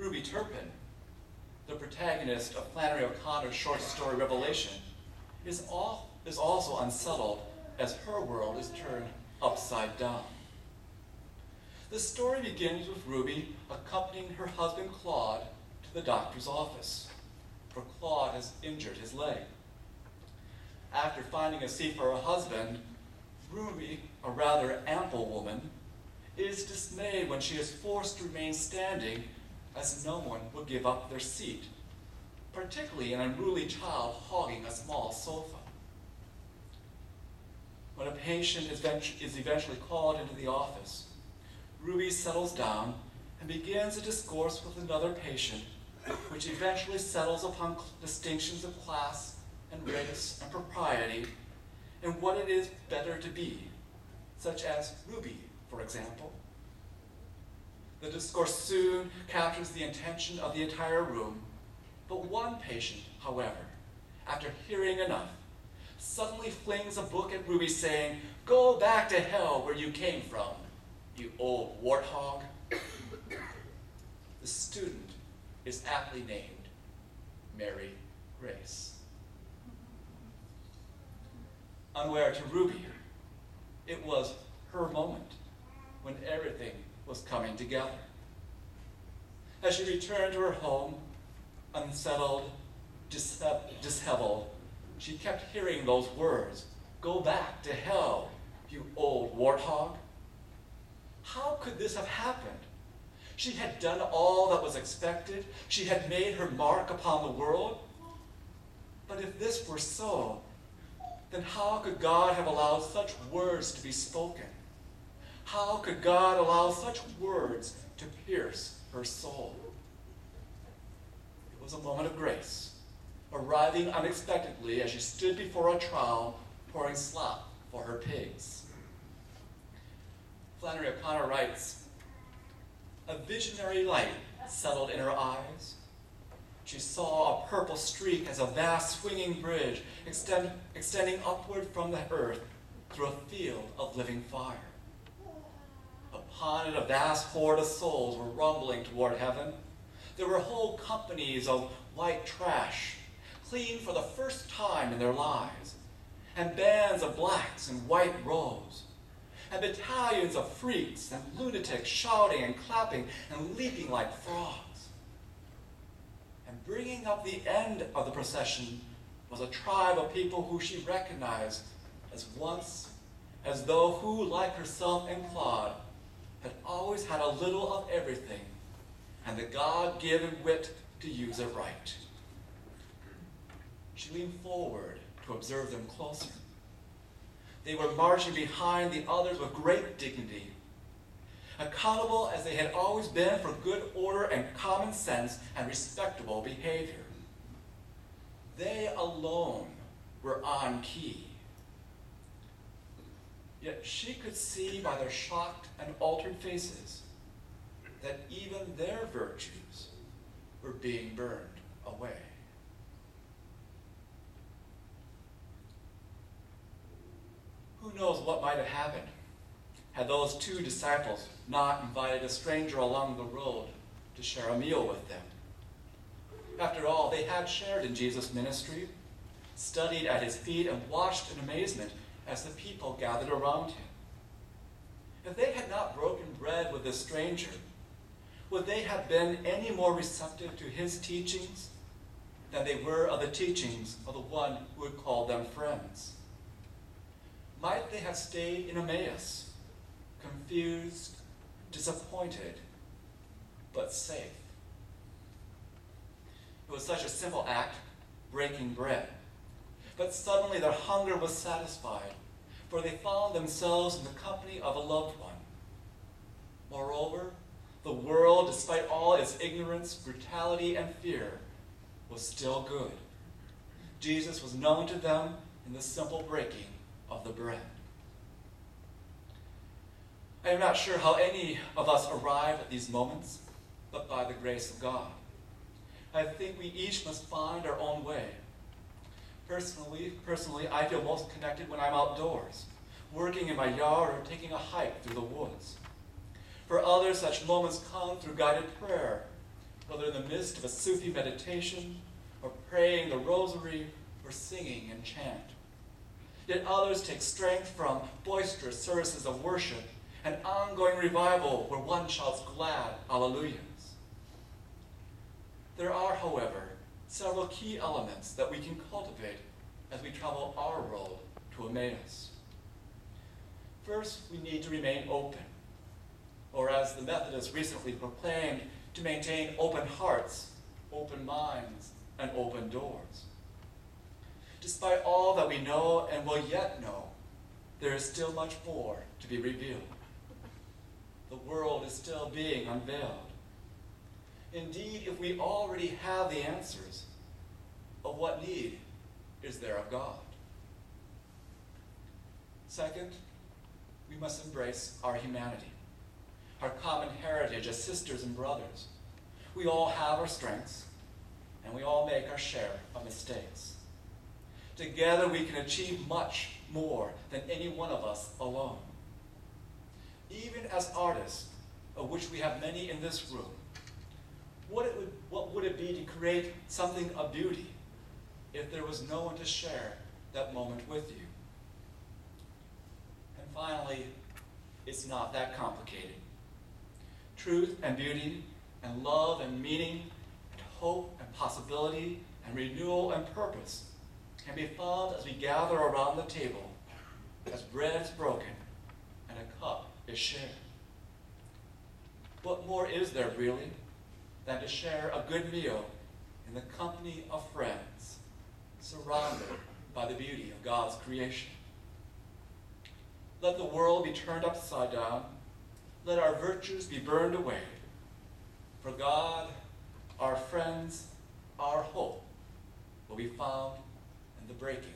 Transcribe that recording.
Ruby Turpin, the protagonist of Flannery O'Connor's short story Revelation, is also unsettled as her world is turned upside down. The story begins with Ruby accompanying her husband Claude to the doctor's office, for Claude has injured his leg. After finding a seat for her husband, Ruby, a rather ample woman, is dismayed when she is forced to remain standing as no one would give up their seat, particularly an unruly child hogging a small sofa. When a patient is eventually called into the office, Ruby settles down and begins a discourse with another patient, which eventually settles upon distinctions of class and race and propriety and what it is better to be, such as Ruby, for example. The discourse soon captures the attention of the entire room, but one patient, however, after hearing enough, suddenly flings a book at Ruby saying, "Go back to hell where you came from, you old warthog." The student is aptly named Mary Grace. Unaware to Ruby, it was her moment when everything was coming together. As she returned to her home, unsettled, disheveled, she kept hearing those words, "Go back to hell, you old warthog." How could this have happened? She had done all that was expected. She had made her mark upon the world. But if this were so, then how could God have allowed such words to be spoken? How could God allow such words to pierce her soul? It was a moment of grace, arriving unexpectedly as she stood before a trough pouring slop for her pigs. Flannery O'Connor writes, "A visionary light settled in her eyes. She saw a purple streak as a vast swinging bridge extending upward from the earth through a field of living fire. Upon it, a vast horde of souls were rumbling toward heaven. There were whole companies of white trash, clean for the first time in their lives, and bands of blacks in white robes, and battalions of freaks and lunatics shouting and clapping and leaping like frogs. And bringing up the end of the procession was a tribe of people who she recognized as though who, like herself and Claude, had always had a little of everything and the God-given wit to use it right. She leaned forward to observe them closer. They were marching behind the others with great dignity, accountable as they had always been for good order and common sense and respectable behavior. They alone were on key. Yet she could see by their shocked and altered faces that even their virtues were being burned away. Who knows what might have happened had those two disciples not invited a stranger along the road to share a meal with them. After all, they had shared in Jesus' ministry, studied at his feet, and watched in amazement as the people gathered around him. If they had not broken bread with this stranger, would they have been any more receptive to his teachings than they were of the teachings of the one who had called them friends? Might they have stayed in Emmaus, confused, disappointed, but safe? It was such a simple act, breaking bread. But suddenly their hunger was satisfied, for they found themselves in the company of a loved one. Moreover, the world, despite all its ignorance, brutality, and fear, was still good. Jesus was known to them in the simple breaking of the bread. I am not sure how any of us arrive at these moments, but by the grace of God. I think we each must find our own way. Personally, I feel most connected when I'm outdoors, working in my yard or taking a hike through the woods. For others, such moments come through guided prayer, whether in the midst of a Sufi meditation, or praying the rosary, or singing and chant. Yet others take strength from boisterous services of worship and ongoing revival where one shouts glad alleluias. There are, however, several key elements that we can cultivate as we travel our road to Emmaus. First, we need to remain open, or as the Methodists recently proclaimed, to maintain open hearts, open minds, and open doors. Despite all that we know and will yet know, there is still much more to be revealed. The world is still being unveiled. Indeed, if we already have the answers, of what need is there of God? Second, we must embrace our humanity, our common heritage as sisters and brothers. We all have our strengths, and we all make our share of mistakes. Together we can achieve much more than any one of us alone. Even as artists, of which we have many in this room, what would it be to create something of beauty if there was no one to share that moment with you? And finally, it's not that complicated. Truth and beauty and love and meaning and hope and possibility and renewal and purpose can be found as we gather around the table, as bread is broken and a cup is shared. What more is there really than to share a good meal in the company of friends, surrounded by the beauty of God's creation? Let the world be turned upside down. Let our virtues be burned away. For God, our friends, our hope will be found in the breaking